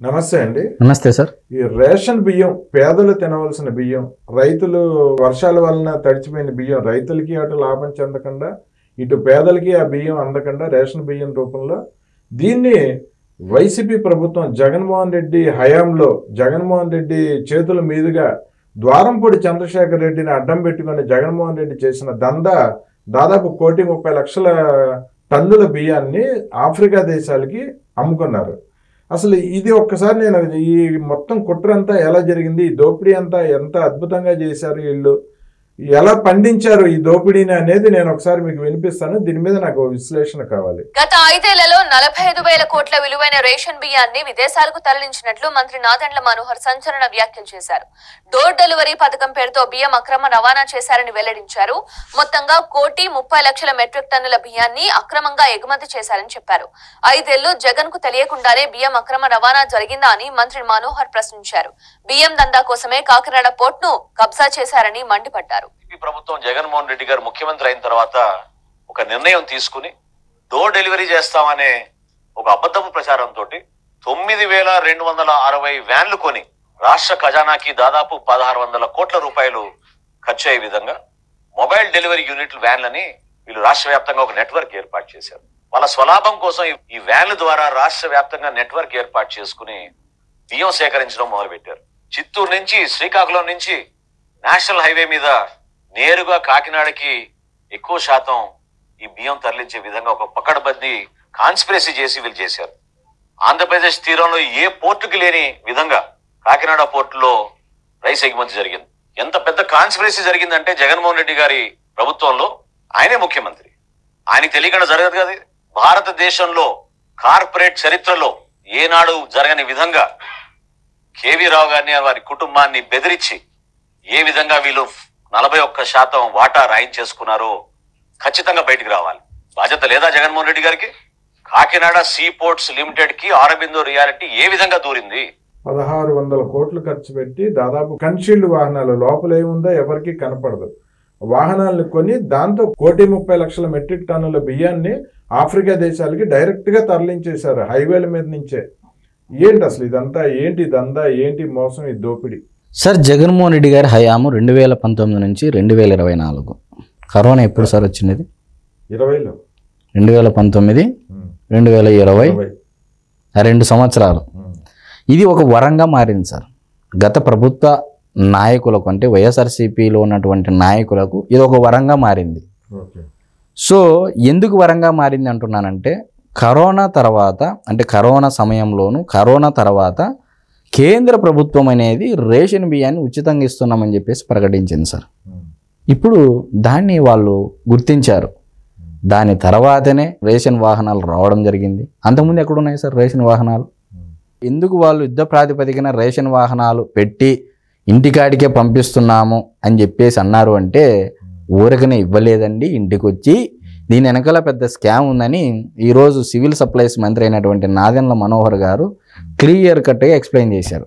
నమస్తే అండి. నమస్తే సార్. ఈ రేషన్ బియ్యం పేదలు తినవలసిన బియ్యం, రైతులు వర్షాల వలన తడిచిపోయిన బియ్యం రైతులకి అటు లాభం చెందకుండా ఇటు పేదలకి ఆ బియ్యం అందకుండా రేషన్ బియ్యం రూపంలో దీన్ని వైసీపీ ప్రభుత్వం జగన్మోహన్ రెడ్డి హయాంలో జగన్మోహన్ రెడ్డి చేతుల మీదుగా ద్వారంపూడి చంద్రశేఖర్ రెడ్డిని అడ్డం పెట్టుకుని జగన్మోహన్ రెడ్డి చేసిన దందా దాదాపు 1,30,00,000 టన్నుల బియ్యాన్ని ఆఫ్రికా దేశాలకి అమ్ముకున్నారు. అసలు ఇది ఒక్కసారి నేను ఈ మొత్తం కుట్రంతా ఎలా జరిగింది, ఈ దోపిడీ అంతా ఎంత అద్భుతంగా చేశారు, వీళ్ళు ఎలా పండించారు ఈ దోపిడీని అనేది నేను ఒకసారి మీకు వినిపిస్తాను. దీని మీద నాకు విశ్లేషణ కావాలి. గత 5 ఏళ్లలో 45,000 కోట్ల విలువైన రేషన్ బియ్యాన్ని విదేశాలకు తరలించినట్లు మంత్రి నాదెండ్ల మనోహర్ సంచలన వ్యాఖ్యలు చేశారు. డోర్ డెలివరీ పథకం పేరుతో బియ్యం అక్రమ రవాణా చేశారని వెల్లడించారు. మొత్తంగా 1,30,00,000 మెట్రిక్ టన్నుల బియ్యాన్ని అక్రమంగా ఎగుమతి చేశారని చెప్పారు. 5 ఏళ్లు జగన్ కు తెలియకుండానే బియ్యం అక్రమ రవాణా జరిగిందా అని మంత్రి మనోహర్ ప్రశ్నించారు. బియ్యం దందా కోసమే కాకినాడ పోర్ట్ ను కబ్జా చేశారని మండిపడ్డారు. ప్రభుత్వం జగన్మోహన్ రెడ్డి గారు ముఖ్యమంత్రి అయిన తర్వాత ఒక నిర్ణయం తీసుకుని డోర్ డెలివరీ చేస్తామనే ఒక అబద్ధపు ప్రచారంతో 9,260 వ్యాన్లు కొని రాష్ట్ర ఖజానాకి దాదాపు 1,600 కోట్ల రూపాయలు ఖర్చు అయ్యే విధంగా మొబైల్ డెలివరీ యూనిట్ల వ్యాన్లని వీళ్ళు రాష్ట్ర వ్యాప్తంగా ఒక నెట్వర్క్ ఏర్పాటు చేశారు. వాళ్ళ స్వలాభం కోసం ఈ వ్యాన్ల ద్వారా రాష్ట్ర వ్యాప్తంగా నెట్వర్క్ ఏర్పాటు చేసుకుని బియ్యం సేకరించడం మొదలుపెట్టారు. చిత్తూరు నుంచి శ్రీకాకుళం నుంచి నేషనల్ హైవే మీద నేరుగా కాకినాడకి ఎక్కువ శాతం ఈ బియ్యం తరలించే విధంగా ఒక పకడ్బందీ కాన్స్పిరసీ చేసి వీళ్ళు చేశారు. ఆంధ్రప్రదేశ్ తీరంలో ఏ పోర్టుకి లేని విధంగా కాకినాడ పోర్టులో రైస్ ఎగుమతి జరిగింది. ఎంత పెద్ద కాన్స్పిరసీ జరిగిందంటే జగన్మోహన్ రెడ్డి గారి ప్రభుత్వంలో ఆయనే ముఖ్యమంత్రి, ఆయనకి తెలియకుండా జరగదు కదా. భారతదేశంలో కార్పొరేట్ చరిత్రలో ఏనాడు జరగని విధంగా కేవీ రావు గారిని వారి కుటుంబాన్ని బెదిరించి ఏ విధంగా వీళ్ళు 41% వాటా రాయించేసుకున్నారో ఖచ్చితంగా బయటికి రావాలి. బాధ్యత లేదా జగన్మోహన్ రెడ్డి గారికి? కాకినాడ సీ పోర్ట్స్ లిమిటెడ్ కి ఆరబిందో రియాలిటీ ఏ విధంగా దూరింది? 1,600 కోట్లు ఖర్చు పెట్టి దాదాపు కన్షీల్డ్ వాహనాలు లోపల ఏముందో ఎవరికి కనపడదు వాహనాలను కొని దాంతో 1,30,00,000 మెట్రిక్ టన్నుల బియ్యాన్ని ఆఫ్రికా దేశాలకి డైరెక్ట్ గా తరలించేశారు హైవేల మీద నుంచే. ఏంటి అసలు ఇదంతా, ఏంటి దందా, ఏంటి మోసం, ఈ దోపిడీ? సార్, జగన్మోహన్ రెడ్డి గారి హయాము 2019 నుంచి 2024. కరోనా ఎప్పుడు సార్ వచ్చినది? 20లో. 2019, 2020, 2 సంవత్సరాలు. ఇది ఒక వరంగా మారింది సార్. గత ప్రభుత్వ నాయకులకు, అంటే వైఎస్ఆర్సీపీలో ఉన్నటువంటి నాయకులకు ఇది ఒక వరంగా మారింది. సో ఎందుకు వరంగా మారింది అంటున్నానంటే, కరోనా తర్వాత, అంటే కరోనా సమయంలోను కరోనా తర్వాత కేంద్ర ప్రభుత్వం అనేది రేషన్ బియ్యాన్ని ఉచితంగా ఇస్తున్నామని చెప్పేసి ప్రకటించింది సార్. ఇప్పుడు దాన్ని వాళ్ళు గుర్తించారు. దాని తర్వాతనే రేషన్ వాహనాలు రావడం జరిగింది. అంతకుముందు ఎక్కడున్నాయి సార్ రేషన్ వాహనాలు? ఎందుకు వాళ్ళు యుద్ధ ప్రాతిపదికన రేషన్ వాహనాలు పెట్టి ఇంటికాడికే పంపిస్తున్నాము అని చెప్పేసి అన్నారు అంటే, ఊరికనే ఇవ్వలేదండి, ఇంటికి వచ్చి దీని వెనకాల పెద్ద స్కామ్ ఉందని ఈరోజు సివిల్ సప్లైస్ మంత్రి అయినటువంటి నాదెండ్ల మనోహర్ గారు క్లియర్ కట్గా ఎక్స్ప్లెయిన్ చేశారు.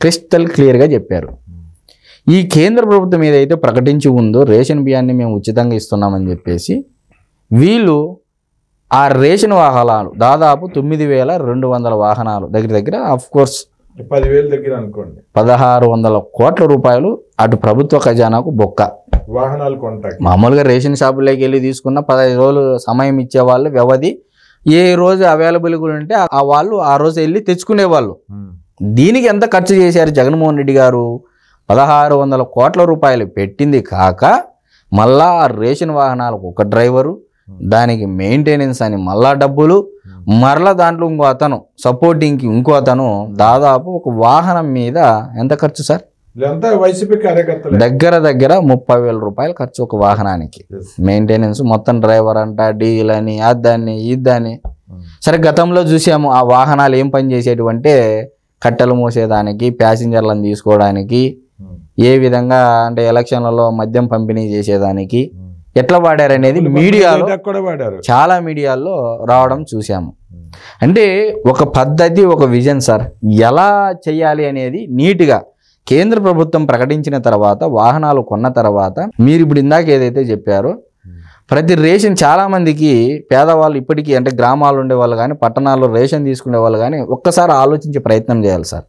క్రిస్టల్ క్లియర్గా చెప్పారు. ఈ కేంద్ర ప్రభుత్వం ఏదైతే ప్రకటించి ఉందో రేషన్ బియ్యాన్ని మేము ఉచితంగా ఇస్తున్నామని చెప్పేసి, వీళ్ళు ఆ రేషన్ వాహనాలు దాదాపు 9,200 వాహనాలు దగ్గర ఆఫ్ కోర్స్ 10,000 దగ్గర అనుకోండి, 1,600 కోట్ల రూపాయలు అటు ప్రభుత్వ ఖజానాకు బొక్క. వాహనాలు కొంటారు. మామూలుగా రేషన్ షాపులోకి వెళ్ళి తీసుకున్న 15 రోజులు సమయం ఇచ్చేవాళ్ళు, వ్యవధి ఏ రోజు అవైలబుల్గా ఉంటే ఆ వాళ్ళు ఆ రోజు వెళ్ళి తెచ్చుకునేవాళ్ళు. దీనికి ఎంత ఖర్చు చేశారు జగన్మోహన్ రెడ్డి గారు? 1,600 కోట్ల రూపాయలు పెట్టింది కాక మళ్ళా రేషన్ వాహనాలకు ఒక డ్రైవరు, దానికి మెయింటెనెన్స్ అని మళ్ళా డబ్బులు, మరలా దాంట్లో ఇంకో అతను సపోర్టింగ్కి ఇంకో అతను, దాదాపు ఒక వాహనం మీద ఎంత ఖర్చు సార్? వైసీపీ కార్యకర్తలు దగ్గర 30,000 రూపాయలు ఖర్చు ఒక వాహనానికి. మెయింటెనెన్స్ మొత్తం, డ్రైవర్ అంట, డీల్ అని, అద్దాన్ని ఇద్దని. సరే, గతంలో చూసాము ఆ వాహనాలు ఏం పని చేసేటువంటి, కట్టెలు మోసేదానికి, ప్యాసింజర్లను తీసుకోవడానికి, ఏ విధంగా అంటే ఎలక్షన్లలో మద్యం పంపిణీ చేసేదానికి ఎట్లా వాడారనేది మీడియాలో, చాలా మీడియాల్లో రావడం చూసాము. అంటే ఒక పద్ధతి, ఒక విజన్ సార్, ఎలా చేయాలి అనేది నీట్గా కేంద్ర ప్రభుత్వం ప్రకటించిన తర్వాత, వాహనాలు కొన్న తర్వాత, మీరు ఇప్పుడు ఇందాక ఏదైతే చెప్పారో ప్రతి రేషన్ చాలామందికి పేదవాళ్ళు ఇప్పటికీ అంటే గ్రామాల్లో ఉండేవాళ్ళు కానీ పట్టణాల్లో రేషన్ తీసుకునే వాళ్ళు కానీ ఒక్కసారి ఆలోచించే ప్రయత్నం చేయాలి సార్.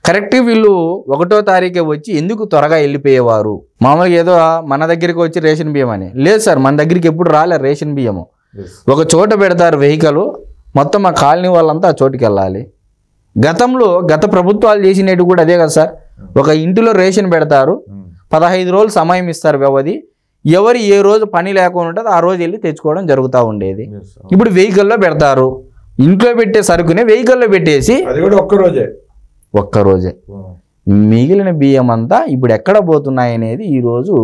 కరెక్ట్ వీళ్ళు 1వ తారీఖే వచ్చి ఎందుకు త్వరగా వెళ్ళిపోయేవారు? మామూలుగా ఏదో మన దగ్గరికి వచ్చి రేషన్ బియ్యం అని లేదు సార్, మన దగ్గరికి ఎప్పుడు రాలే రేషన్ బియ్యము. ఒక చోట పెడతారు వెహికల్, మొత్తం ఆ కాలనీ వాళ్ళంతా ఆ చోటుకి వెళ్ళాలి. గత ప్రభుత్వాలు చేసినట్టు కూడా అదే కదా సార్. ఒక ఇంటిలో రేషన్ పెడతారు, 15 రోజులు సమయం ఇస్తారు వ్యవధి. ఎవరు ఏ రోజు పని లేకుండా ఉంటుందో ఆ రోజు వెళ్ళి తెచ్చుకోవడం జరుగుతూ ఉండేది. ఇప్పుడు వెహికల్లో పెడతారు, ఇంట్లో పెట్టే సరుకునే వెహికల్లో పెట్టేసి ఒక్కరోజే మిగిలిన బియ్యం అంతా ఇప్పుడు ఎక్కడ పోతున్నాయి అనేది ఈరోజు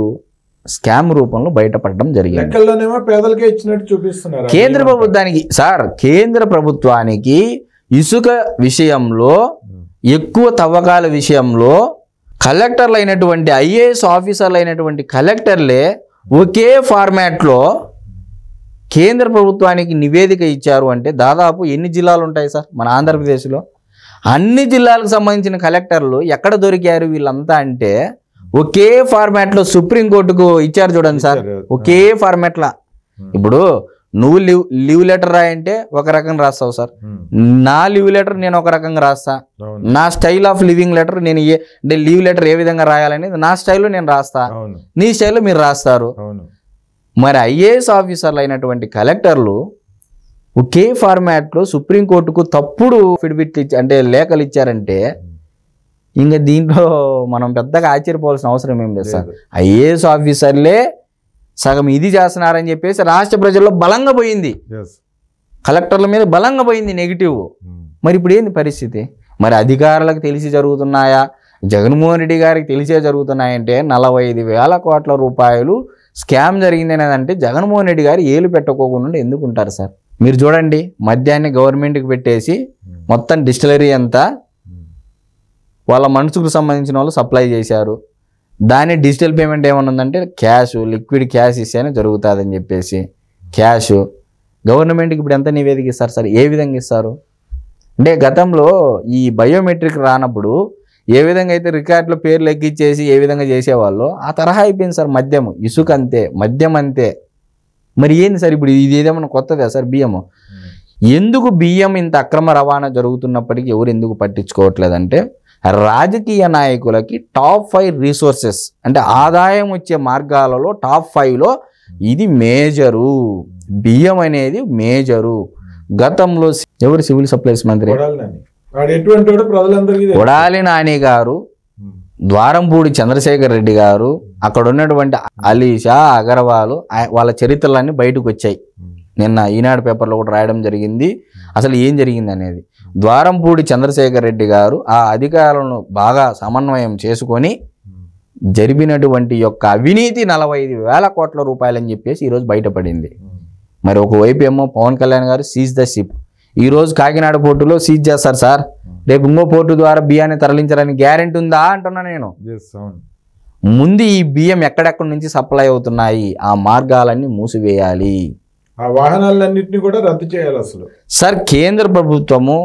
స్కామ్ రూపంలో బయటపడడం జరిగింది. కేంద్ర ప్రభుత్వానికి ఇసుక విషయంలో ఎక్కువ తవ్వకాల విషయంలో కలెక్టర్లు అయినటువంటి ఐఏఎస్ ఆఫీసర్లు అయినటువంటి కలెక్టర్లే ఒకే ఫార్మాట్లో కేంద్ర ప్రభుత్వానికి నివేదిక ఇచ్చారు అంటే దాదాపు ఎన్ని జిల్లాలు ఉంటాయి సార్ మన ఆంధ్రప్రదేశ్లో? అన్ని జిల్లాలకు సంబంధించిన కలెక్టర్లు ఎక్కడ దొరికారు వీళ్ళంతా అంటే ఒకే ఫార్మాట్లో సుప్రీంకోర్టుకు ఇచ్చారు చూడండి సార్. ఒకే ఫార్మాట్లా. ఇప్పుడు నువ్వు లీవ్ లెటర్ రాయంటే ఒక రకంగా రాస్తావు సార్, నా లీవ్ లెటర్ నేను ఒక రకంగా రాస్తా, నా స్టైల్ ఆఫ్ లివింగ్ లెటర్ నేను అంటే లీవ్ లెటర్ ఏ విధంగా రాయాలనేది నా స్టైల్లో నేను రాస్తా, నీ స్టైల్లో మీరు రాస్తారు. మరి ఐఏఎస్ ఆఫీసర్లు అయినటువంటి కలెక్టర్లు ఒకే ఫార్మాట్లో సుప్రీంకోర్టుకు తప్పుడు ఫిడ్బిట్లు అంటే లేఖలు ఇచ్చారంటే ఇంకా దీంట్లో మనం పెద్దగా ఆశ్చర్యపోవాల్సిన అవసరం ఏం లేదు సార్. ఐఏఎస్ ఆఫీసర్లే సగం ఇది చేస్తున్నారని చెప్పేసి రాష్ట్ర ప్రజల్లో బలంగా పోయింది, కలెక్టర్ల మీద బలంగా పోయింది నెగిటివ్. మరి ఇప్పుడు ఏంది పరిస్థితి? మరి అధికారులకు తెలిసి జరుగుతున్నాయా, జగన్మోహన్ రెడ్డి గారికి తెలిసే జరుగుతున్నాయంటే 45,000 కోట్ల రూపాయలు స్కామ్ జరిగింది అనేది అంటే జగన్మోహన్ రెడ్డి గారు ఏలు పెట్టుకోకుండా ఎందుకు ఉంటారు సార్? మీరు చూడండి, మద్యాన్ని గవర్నమెంట్కి పెట్టేసి మొత్తం డిస్టిలరీ అంతా వాళ్ళ మనుషులకు సంబంధించిన వాళ్ళు సప్లై చేశారు. దాని డిజిటల్ పేమెంట్ ఏమన్నా ఉందంటే క్యాష్, లిక్విడ్ క్యాష్ ఇస్తేనే జరుగుతుందని చెప్పేసి క్యాష్ గవర్నమెంట్కి ఇప్పుడు ఎంత నివేదిక ఇస్తారు సార్? ఏ విధంగా ఇస్తారు అంటే గతంలో ఈ బయోమెట్రిక్ రానప్పుడు ఏ విధంగా అయితే రికార్డులో పేర్లు ఎక్కిచ్చేసి ఏ విధంగా చేసేవాళ్ళు ఆ తరహా అయిపోయింది సార్. మద్యము, ఇసుక అంతే, మద్యం అంతే. మరి ఏంది సార్ ఇప్పుడు ఇది ఏదేమన్నా కొత్తదా సార్? బియ్యము ఎందుకు బియ్యం ఇంత అక్రమ రవాణా జరుగుతున్నప్పటికీ ఎవరు ఎందుకు పట్టించుకోవట్లేదంటే రాజకీయ నాయకులకి టాప్ 5 రిసోర్సెస్ అంటే ఆదాయం వచ్చే మార్గాలలో టాప్ 5లో ఇది మేజరు. బియ్యం అనేది మేజరు. గతంలో ఎవరు సివిల్ సప్లైస్ మంత్రి కొడాలి నాని గారు, ద్వారంపూడి చంద్రశేఖర్ రెడ్డి గారు, అక్కడ ఉన్నటువంటి అలీషా అగర్వాల్ వాళ్ళ చరిత్రలన్నీ బయటకు వచ్చాయి. నిన్న ఈనాడు పేపర్లో కూడా రాయడం జరిగింది అసలు ఏం జరిగింది అనేది. ద్వారంపూడి చంద్రశేఖర్ రెడ్డి గారు ఆ అధికారులను బాగా సమన్వయం చేసుకొని జరిపినటువంటి యొక్క అవినీతి 45,000 కోట్ల రూపాయలు అని చెప్పేసి ఈరోజు బయటపడింది. మరి ఒకవైపు ఏమో పవన్ కళ్యాణ్ గారు సీజ్ ద షిప్, ఈరోజు కాకినాడ పోర్టులో సీజ్ చేస్తారు సార్, రేపు ఇంకో పోర్టు ద్వారా బియ్యాన్ని తరలించాలని గ్యారెంటీ ఉందా అంటున్నా నేను. ముందు ఈ బియ్యం ఎక్కడెక్కడి నుంచి సప్లై అవుతున్నాయి ఆ మార్గాలన్నీ మూసివేయాలి, ఆ వాహనాలన్నింటినీ కూడా రద్దు చేయాలి. అసలు సార్ కేంద్ర ప్రభుత్వము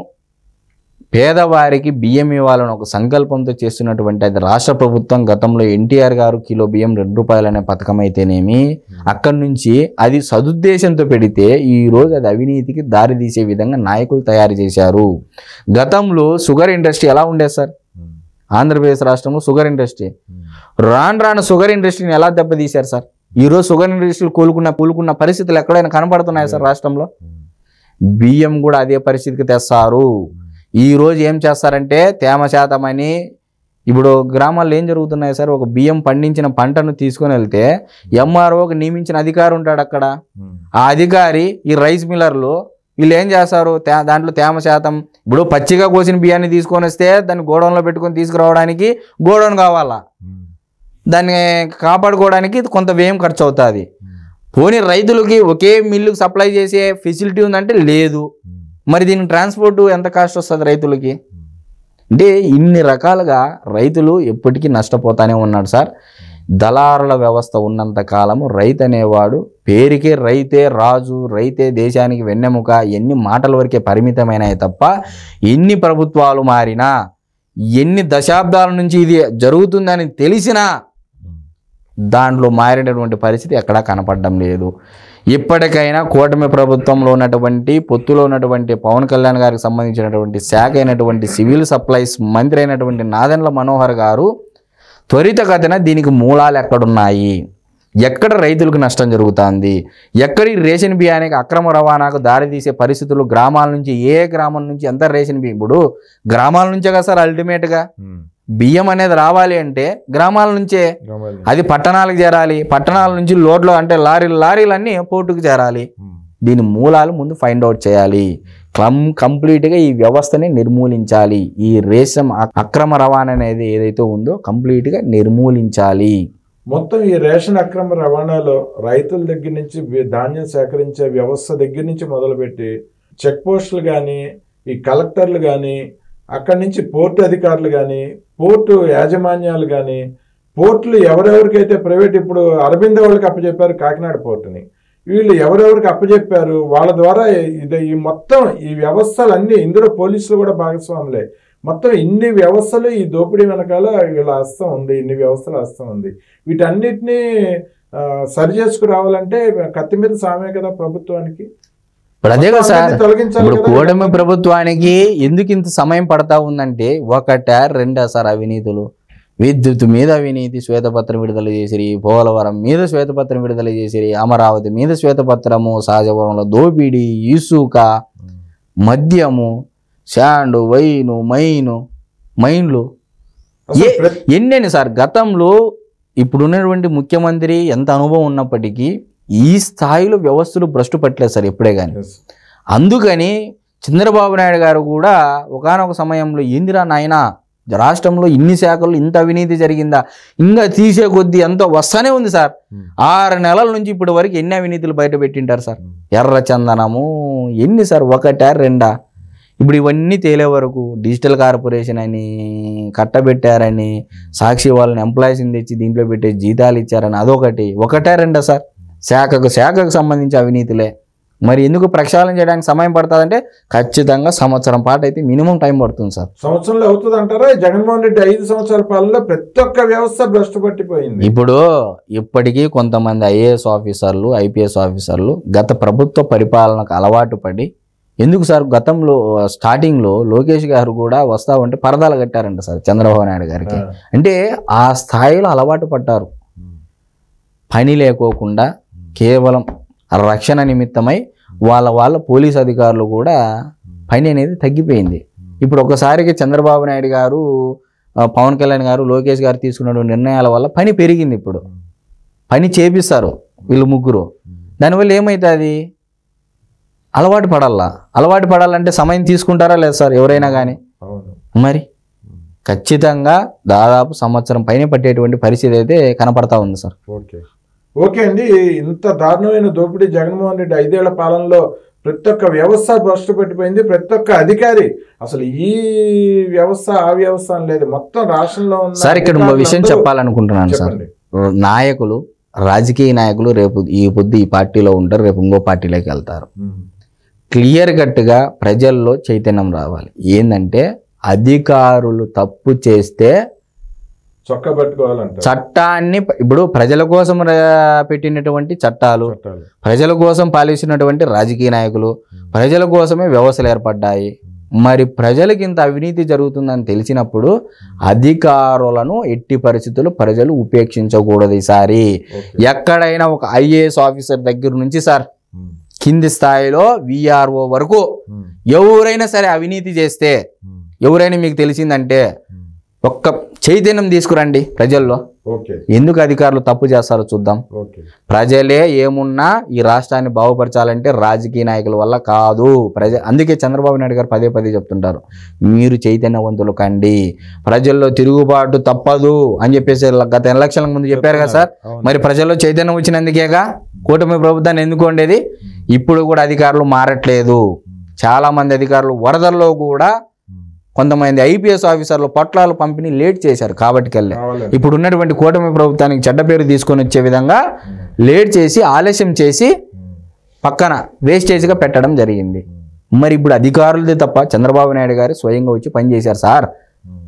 పేదవారికి బియ్యం ఇవ్వాలని ఒక సంకల్పంతో చేస్తున్నటువంటి అది రాష్ట్ర ప్రభుత్వం గతంలో ఎన్టీఆర్ గారు కిలో బియ్యం 2 రూపాయలు అనే పథకం అయితేనేమి అక్కడి నుంచి అది సదుద్దేశంతో పెడితే ఈరోజు అది అవినీతికి దారి తీసే విధంగా నాయకులు తయారు చేశారు. గతంలో షుగర్ ఇండస్ట్రీ ఎలా ఉండేది సార్? ఆంధ్రప్రదేశ్ రాష్ట్రంలో షుగర్ ఇండస్ట్రీ రాను షుగర్ ఇండస్ట్రీని ఎలా దెబ్బతీశారు సార్? ఈరోజు షుగర్ ఇండస్ట్రీలు కూలుకున్న పరిస్థితులు ఎక్కడైనా కనపడుతున్నాయి సార్ రాష్ట్రంలో? బియ్యం కూడా అదే పరిస్థితికి తెస్తారు. ఈరోజు ఏం చేస్తారంటే తేమ శాతం అని ఇప్పుడు గ్రామాల్లో ఏం జరుగుతున్నాయి సార్? ఒక బియ్యం పండించిన పంటను తీసుకొని వెళ్తే ఎంఆర్ఓకి నియమించిన అధికారి ఉంటాడు అక్కడ. ఆ అధికారి ఈ రైస్ మిల్లర్లు వీళ్ళు ఏం చేస్తారు, దాంట్లో తేమ శాతం ఇప్పుడు పచ్చిగా కోసిన బియ్యాన్ని తీసుకొని వస్తే దాన్ని గోడౌన్లో పెట్టుకొని తీసుకురావడానికి గోడౌన్ కావాలా, దాన్ని కాపాడుకోవడానికి కొంత వ్యయం ఖర్చు అవుతుంది. పోనీ రైతులకి ఒకే మిల్లుకి సప్లై చేసే ఫెసిలిటీ ఉందంటే లేదు. మరి దీని ట్రాన్స్పోర్ట్ ఎంత కాస్ట్ వస్తుంది రైతులకి? అంటే ఇన్ని రకాలుగా రైతులు ఎప్పటికీ నష్టపోతానే ఉన్నాడు సార్. దళారుల వ్యవస్థ ఉన్నంత కాలము రైతు అనేవాడు పేరుకే రైతే రాజు, రైతే దేశానికి వెన్నెముక, ఎన్ని మాటల వరకే పరిమితమైనాయి తప్ప ఎన్ని ప్రభుత్వాలు మారినా ఎన్ని దశాబ్దాల నుంచి ఇది జరుగుతుందని తెలిసినా దాంట్లో మారినటువంటి పరిస్థితి ఎక్కడా కనపడడం లేదు. ఇప్పటికైనా కూటమి ప్రభుత్వంలో ఉన్నటువంటి పొత్తులో ఉన్నటువంటి పవన్ కళ్యాణ్ గారికి సంబంధించినటువంటి శాఖ అయినటువంటి సివిల్ సప్లైస్ మంత్రి అయినటువంటి నాదెండ్ల మనోహర్ గారు త్వరితగతిన దీనికి మూలాలు ఎక్కడున్నాయి, ఎక్కడ రైతులకు నష్టం జరుగుతుంది, ఎక్కడ ఈ రేషన్ బియ్యానికి అక్రమ రవాణాకు దారితీసే పరిస్థితులు, గ్రామాల నుంచి ఏ గ్రామం నుంచి ఎంత రేషన్ బియ్యం, ఇప్పుడు గ్రామాల నుంచే కదా సార్ అల్టిమేట్గా బియ్యం అనేది రావాలి అంటే గ్రామాల నుంచే, అది పట్టణాలకు చేరాలి, పట్టణాల నుంచి లోడ్లు అంటే లారీలన్నీ పోర్టుకు చేరాలి. దీని మూలాలు ముందు ఫైండ్ అవుట్ చేయాలి. కంప్లీట్గా ఈ వ్యవస్థని నిర్మూలించాలి. ఈ రేషన్ అక్రమ రవాణా అనేది ఏదైతే ఉందో కంప్లీట్గా నిర్మూలించాలి. మొత్తం ఈ రేషన్ అక్రమ రవాణాలో రైతుల దగ్గర నుంచి ధాన్యం సేకరించే వ్యవస్థ దగ్గర నుంచి మొదలుపెట్టి చెక్ పోస్టులు కానీ, ఈ కలెక్టర్లు కానీ, అక్కడి నుంచి పోర్టు అధికారులు కానీ, పోర్టు యాజమాన్యాలు కానీ, పోర్టులు ఎవరెవరికైతే ప్రైవేట్, ఇప్పుడు అరవింద వాళ్ళకి అప్పచెప్పారు కాకినాడ పోర్టుని, వీళ్ళు ఎవరెవరికి అప్పచెప్పారు వాళ్ళ ద్వారా ఈ మొత్తం ఈ వ్యవస్థలన్నీ, ఇందులో పోలీసులు కూడా భాగస్వాములే. మొత్తం ఇన్ని వ్యవస్థలు ఈ దోపిడీ వెనకాల వీళ్ళ హస్తం ఉంది, ఇన్ని వ్యవస్థల హస్తం ఉంది. వీటన్నిటినీ సరి చేసుకురావాలంటే కత్తి మీద సామే కదా ప్రభుత్వానికి. ఇప్పుడు అదే కదా సార్, ఇప్పుడు కూటమి ప్రభుత్వానికి ఎందుకు ఇంత సమయం పడతా ఉందంటే, ఒకటా రెండా సార్ అవినీతులు. విద్యుత్ మీద అవినీతి శ్వేతపత్రం విడుదల చేసిరి, పోలవరం మీద శ్వేతపత్రం విడుదల చేసిరి, అమరావతి మీద శ్వేతపత్రము, సహజవరంలో దోపిడీ, ఇసుక, మద్యము, శాండు, వైను, మైన్లు ఎన్నెన్ని సార్. గతంలో ఇప్పుడున్నటువంటి ముఖ్యమంత్రి ఎంత అనుభవం ఉన్నప్పటికీ ఈ స్థాయిలో వ్యవస్థలు భ్రష్టు పట్టలేదు సార్ ఎప్పుడే కానీ. అందుకని చంద్రబాబు నాయుడు గారు కూడా ఒకానొక సమయంలో ఏందిరా నాయనా రాష్ట్రంలో ఇన్ని శాఖల్లో ఇంత అవినీతి జరిగిందా, ఇంకా తీసే కొద్దీ ఎంతో వస్తానే ఉంది సార్. 6 నెలల నుంచి ఇప్పటి వరకు ఎన్ని అవినీతులు బయట పెట్టింటారు సార్. ఎర్ర చందనము ఎన్ని సార్, ఒకటా రెండా. ఇప్పుడు ఇవన్నీ తేలే వరకు డిజిటల్ కార్పొరేషన్ అని కట్టబెట్టారని, సాక్షి వాళ్ళని ఎంప్లాయీస్ని తెచ్చి దీంట్లో పెట్టే జీతాలు ఇచ్చారని అదొకటి, ఒకటా రెండా సార్. శాఖకు సంబంధించి అవినీతులే. మరి ఎందుకు ప్రక్షాళన చేయడానికి సమయం పడుతుందంటే ఖచ్చితంగా సంవత్సరం పాటు అయితే మినిమం టైం పడుతుంది సార్. సంవత్సరంలో అవుతుంది అంటారా? జగన్మోహన్ రెడ్డి 5 సంవత్సరాల పాలనలో ప్రతి ఒక్క వ్యవస్థ భ్రష్టు పట్టిపోయింది. ఇప్పుడు ఇప్పటికీ కొంతమంది ఐఏఎస్ ఆఫీసర్లు, ఐపీఎస్ ఆఫీసర్లు గత ప్రభుత్వ పరిపాలనకు అలవాటు పడి, ఎందుకు సార్ గతంలో స్టార్టింగ్లో లోకేష్ గారు కూడా వస్తా ఉంటే పరదాలు కట్టారంట సార్ చంద్రబాబు నాయుడు గారికి. అంటే ఆ స్థాయిలో అలవాటు పడ్డారు. పని లేకోకుండా కేవలం రక్షణ నిమిత్తమై వాళ్ళ పోలీస్ అధికారులు కూడా పని అనేది తగ్గిపోయింది. ఇప్పుడు ఒకసారికి చంద్రబాబు నాయుడు గారు, పవన్ కళ్యాణ్ గారు, లోకేష్ గారు తీసుకున్న నిర్ణయాల వల్ల పని పెరిగింది. ఇప్పుడు పని చేపిస్తారు వీళ్ళు ముగ్గురు. దానివల్ల ఏమవుతుంది, అలవాటు పడాలంటే సమయం తీసుకుంటారా లేదు సార్ ఎవరైనా కానీ. మరి ఖచ్చితంగా దాదాపు సంవత్సరం పైన పట్టేటువంటి పరిస్థితి అయితే కనపడతా ఉంది సార్. ఓకే అండి, ఇంత దారుణమైన దోపిడీ జగన్మోహన్ రెడ్డి 5 ఏళ్ల పాలనలో ప్రతి ఒక్క వ్యవస్థ భ్రష్టు పెట్టిపోయింది. ప్రతి ఒక్క అధికారి అసలు ఈ వ్యవస్థ ఆ వ్యవస్థ అని లేదు, మొత్తం రాష్ట్రంలో ఉన్న. సార్ ఇక్కడ ఇంకో విషయం చెప్పాలనుకుంటున్నాను సార్. నాయకులు, రాజకీయ నాయకులు రేపు ఈ పార్టీలో ఉంటారు, రేపు ఇంకో పార్టీలోకి వెళ్తారు. క్లియర్ కట్గా ప్రజల్లో చైతన్యం రావాలి. ఏంటంటే అధికారులు తప్పు చేస్తే చట్టాన్ని, ఇప్పుడు ప్రజల కోసం పెట్టినటువంటి చట్టాలు, ప్రజల కోసం పాలిస్తున్నటువంటి రాజకీయ నాయకులు, ప్రజల కోసమే వ్యవస్థలు ఏర్పడ్డాయి. మరి ప్రజలకి ఇంత అవినీతి జరుగుతుందని తెలిసినప్పుడు అధికారులను ఎట్టి పరిస్థితుల్లో ప్రజలు ఉపేక్షించకూడదు. ఈసారి ఎక్కడైనా ఒక ఐఏఎస్ ఆఫీసర్ దగ్గర నుంచి సార్ కింది స్థాయిలో విఆర్ఓ వరకు ఎవరైనా సరే అవినీతి చేస్తే, ఎవరైనా మీకు తెలిసిందంటే ఒక్క చైతన్యం తీసుకురండి ప్రజల్లో. ఎందుకు అధికారులు తప్పు చేస్తారో చూద్దాం. ప్రజలే ఏమున్నా ఈ రాష్ట్రాన్ని బాగుపరచాలంటే రాజకీయ నాయకుల వల్ల కాదు. అందుకే చంద్రబాబు నాయుడు గారు పదే చెప్తుంటారు, మీరు చైతన్యవంతులు కండి, ప్రజల్లో తిరుగుబాటు తప్పదు అని చెప్పేసి గత ఎలక్షన్ల ముందు చెప్పారు కదా సార్. మరి ప్రజల్లో చైతన్యం వచ్చినందుకేగా కూటమి ప్రభుత్వాన్ని ఎన్నుకోండేది. ఇప్పుడు కూడా అధికారులు మారట్లేదు. చాలా మంది అధికారులు వరదల్లో కూడా కొంతమంది ఐపీఎస్ ఆఫీసర్లు పొట్లాలు పంపిణీ లేట్ చేశారు కాబట్టికెళ్ళే. ఇప్పుడు ఉన్నటువంటి కూటమి ప్రభుత్వానికి చెడ్డ పేరు తీసుకొని వచ్చే విధంగా లేట్ చేసి, ఆలస్యం చేసి పక్కన వేస్టేజ్గా పెట్టడం జరిగింది. మరి ఇప్పుడు అధికారులదే తప్ప చంద్రబాబు నాయుడు గారు స్వయంగా వచ్చి పనిచేశారు సార్.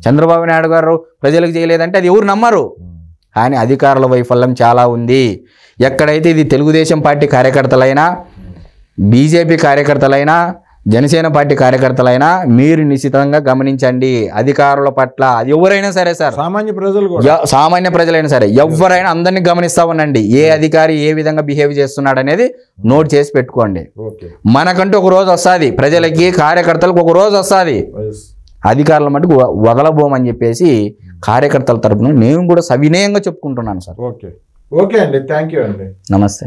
చంద్రబాబు నాయుడు గారు ప్రజలకు చేయలేదంటే అది ఎవరు నమ్మరు. కానీ అధికారుల వైఫల్యం చాలా ఉంది. ఎక్కడైతే ఇది తెలుగుదేశం పార్టీ కార్యకర్తలైనా, బీజేపీ కార్యకర్తలైనా, జనసేన పార్టీ కార్యకర్తలైనా మీరు నిశ్చితంగా గమనించండి. అధికారుల పట్ల అది ఎవరైనా సరే సార్, సామాన్య ప్రజలైనా సరే, ఎవరైనా అందరినీ గమనిస్తా ఉండండి. ఏ అధికారి ఏ విధంగా బిహేవ్ చేస్తున్నాడు అనేది నోట్ చేసి పెట్టుకోండి. మనకంటూ ఒక రోజు వస్తుంది, ప్రజలకి కార్యకర్తలకు ఒక రోజు వస్తుంది. అధికారుల మటుకు వదలబోమని చెప్పేసి కార్యకర్తల తరపున నేను కూడా సవినయంగా చెప్పుకుంటున్నాను సార్. ఓకే అండి, థ్యాంక్ యూ అండి, నమస్తే.